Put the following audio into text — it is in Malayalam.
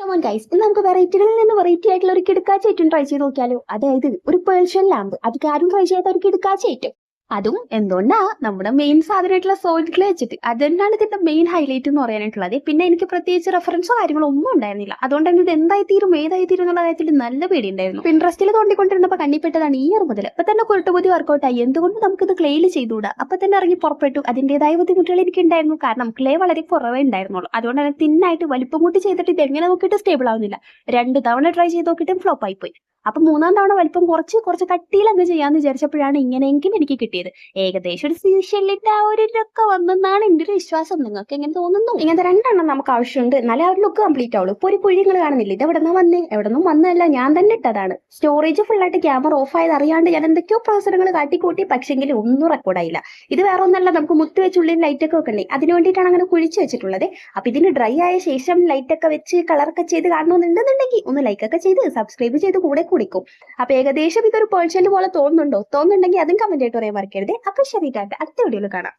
കമോൺ ഗൈസ്, ഇന്ന് നമുക്ക് വെറൈറ്റികളിൽ നിന്ന് വെറൈറ്റി ആയിട്ടുള്ള ഒരു കിടക്കാച്ച ഐറ്റം ട്രൈ ചെയ്ത് നോക്കിയാലോ. അതായത് ഒരു പേർഷ്യൻ ലാമ്പ്. അത് ആരും ട്രൈ ചെയ്യാത്ത ഒരു കിടക്കാച്ച ഐറ്റം. അതും എന്തുകൊണ്ടാ നമ്മുടെ മെയിൻ സാധനമായിട്ടുള്ള സോൾട്ട് ക്ലേ വെച്ചിട്ട്. അതുതന്നെയാണ് ഇതിന്റെ മെയിൻ ഹൈലൈറ്റ് എന്ന് പറയാനായിട്ടുള്ളത്. പിന്നെ എനിക്ക് പ്രത്യേകിച്ച് റെഫറൻസോ കാര്യങ്ങളോ ഒന്നും ഉണ്ടായിരുന്നില്ല. അതുകൊണ്ട് തന്നെ ഇത് എന്തായി തീരും എന്നുള്ള കാര്യത്തിൽ നല്ല പേടിയുണ്ടായിരുന്നു. പിൻട്രസ്റ്റിൽ തോണ്ടിക്കൊണ്ടിരുന്നപ്പോൾ കണ്ണിപ്പെട്ടതാണ് ഈ ഒരു മുതൽ. അപ്പൊ തന്നെ കുരുട്ടുബുദ്ധി വർക്കൗട്ടായി. എന്തുകൊണ്ട് നമുക്കിത് ക്ലേയിൽ ചെയ്തുകൂടാ. അപ്പൊ തന്നെ ഇറങ്ങി പുറപ്പെട്ടു. അതിന്റേതായ ബുദ്ധിമുട്ടുകൾ എനിക്ക് ഉണ്ടായിരുന്നു. കാരണം ക്ലേ വളരെ കുറവേ ഉണ്ടായിരുന്നുള്ളൂ. അതുകൊണ്ട് തന്നെ തിന്നായിട്ട് വലിപ്പം കൂട്ടി ചെയ്തിട്ട് ഇത് എങ്ങനെ നോക്കിയിട്ട് സ്റ്റേബിൾ ആവുന്നില്ല. 2 തവണ ട്രൈ ചെയ്ത് നോക്കിയിട്ടും ഫ്ലോപ്പ് ആയിപ്പോയി. അപ്പൊ 3-ാം തവണ വലിപ്പം കുറച്ച് കട്ടിയിൽ അങ്ങ് ചെയ്യാന്ന് വിചാരിച്ചപ്പോഴാണ് ഇങ്ങനെയെങ്കിലും എനിക്ക് കിട്ടിയത്. ഏകദേശം ഒരു സീഷെല്ലിന്റെ ആ ഒരു ലുക്ക് വന്നെന്നാണ് എന്റെ ഒരു വിശ്വാസം. നിങ്ങൾക്ക് എങ്ങനെ തോന്നുന്നു? ഇങ്ങനത്തെ 2 നമുക്ക് ആവശ്യമുണ്ട്. നല്ല ആ ഒരു ലുക്ക് കംപ്ലീറ്റ് ആവുള്ളൂ. ഇപ്പൊ ഒരു കുഴി നിങ്ങൾ കാണുന്നില്ല. ഇത് എവിടെ നിന്നാ എവിടെന്നും വന്നതല്ല, ഞാൻ തന്നെ ഇട്ടതാണ്. സ്റ്റോറേജ് ഫുൾ ആയിട്ട് ക്യാമറ ഓഫ് ആയത് അറിയാണ്ട് ഞാൻ എന്തൊക്കെയോ പ്രൊസസറുകൾ കാട്ടിക്കൂട്ടി, പക്ഷെങ്കിൽ ഒന്നും റെക്കോർഡായില്ല. ഇത് വേറെ ഒന്നല്ല, നമുക്ക് മുത്ത് വെച്ചുള്ളിൽ ലൈറ്റ് ഒക്കെ വെക്കണ്ടേ, അതിന് വേണ്ടിയിട്ടാണ് അങ്ങനെ കുഴിച്ച് വെച്ചിട്ടുള്ളത്. അപ്പൊ ഇതിന് ഡ്രൈ ആയ ശേഷം ലൈറ്റ് ഒക്കെ വെച്ച് കളറൊക്കെ ചെയ്ത് കാണണമെന്നുണ്ടെന്നുണ്ടെങ്കിൽ ഒന്ന് ലൈക്ക് ഒക്കെ ചെയ്ത് സബ്സ്ക്രൈബ് ചെയ്ത് കൂടെ കുടിക്കും. അപ്പൊ ഏകദേശം ഇതൊരു പേഴ്ഷ്യന്റ് പോലെ തോന്നുന്നുണ്ടെങ്കിൽ അതും കമന്റ് ആയിട്ട് പറയാൻ മറക്കരുത്. അപ്പൊ ശരി, അടുത്ത വീഡിയോയിൽ കാണാം.